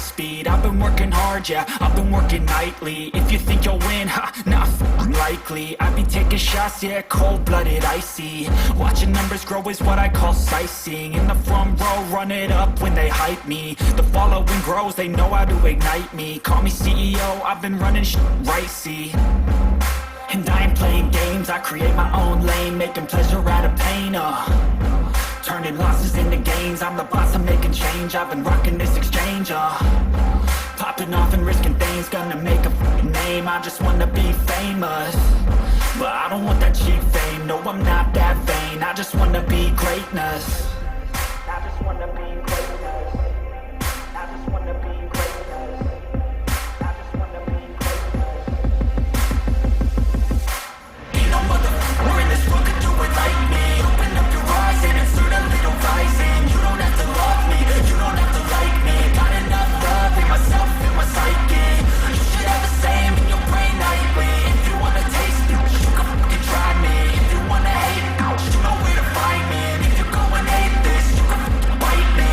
speed. I've been working hard, yeah, I've been working nightly. If you think you'll win, ha, not likely. I be taking shots, yeah, cold-blooded, icy. Watching numbers grow is what I call sightseeing. In the front row, run it up when they hype me. The following grows, they know how to ignite me. Call me CEO, I've been running right, see. And I ain't playing games, I create my own lane, making pleasure out of pain, turning losses into gains. I'm the boss, I'm making change. I've been rocking this exchange, popping off and risking things. Gonna make a name, I just wanna be famous. But I don't want that cheap fame, no, I'm not that vain. I just wanna be greatness. I just wanna be greatness. I just wanna be greatness. I just wanna be greatness. Ain't no motherfucker in this world could do it like me. Open up your eyes and insert a little rising. You don't have to love me, you don't have to like me. Got enough love in myself, in my psyche. You should have the same in your brain nightly. If you wanna taste it, you can fucking try me. If you wanna hate it, you know where to find me. And if you're going hate this, you can fucking bite me.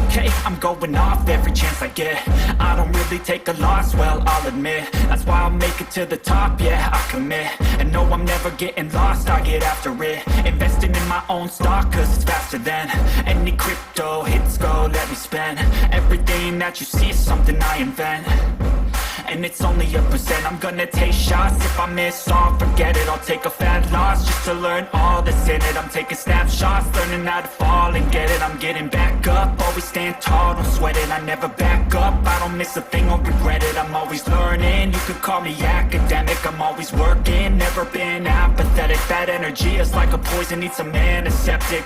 Okay, I'm going off every chance I get. I don't really take a loss, well, I'll admit. That's why I'll make it to the top, yeah, I commit. And no, I'm never getting lost, I get after it. Investing in my own stock, cause it's faster than any crypto hits go, let me spend. Everything that you see is something I invent. And it's only a percent. I'm gonna take shots. If I miss all, forget it. I'll take a fat loss just to learn all that's in it. I'm taking snapshots, learning how to fall and get it. I'm getting back up, always stand tall, don't sweat it. I never back up, I don't miss a thing or regret it. I'm always learning, you could call me academic. I'm always working, never been apathetic. That energy is like a poison, needs some antiseptic.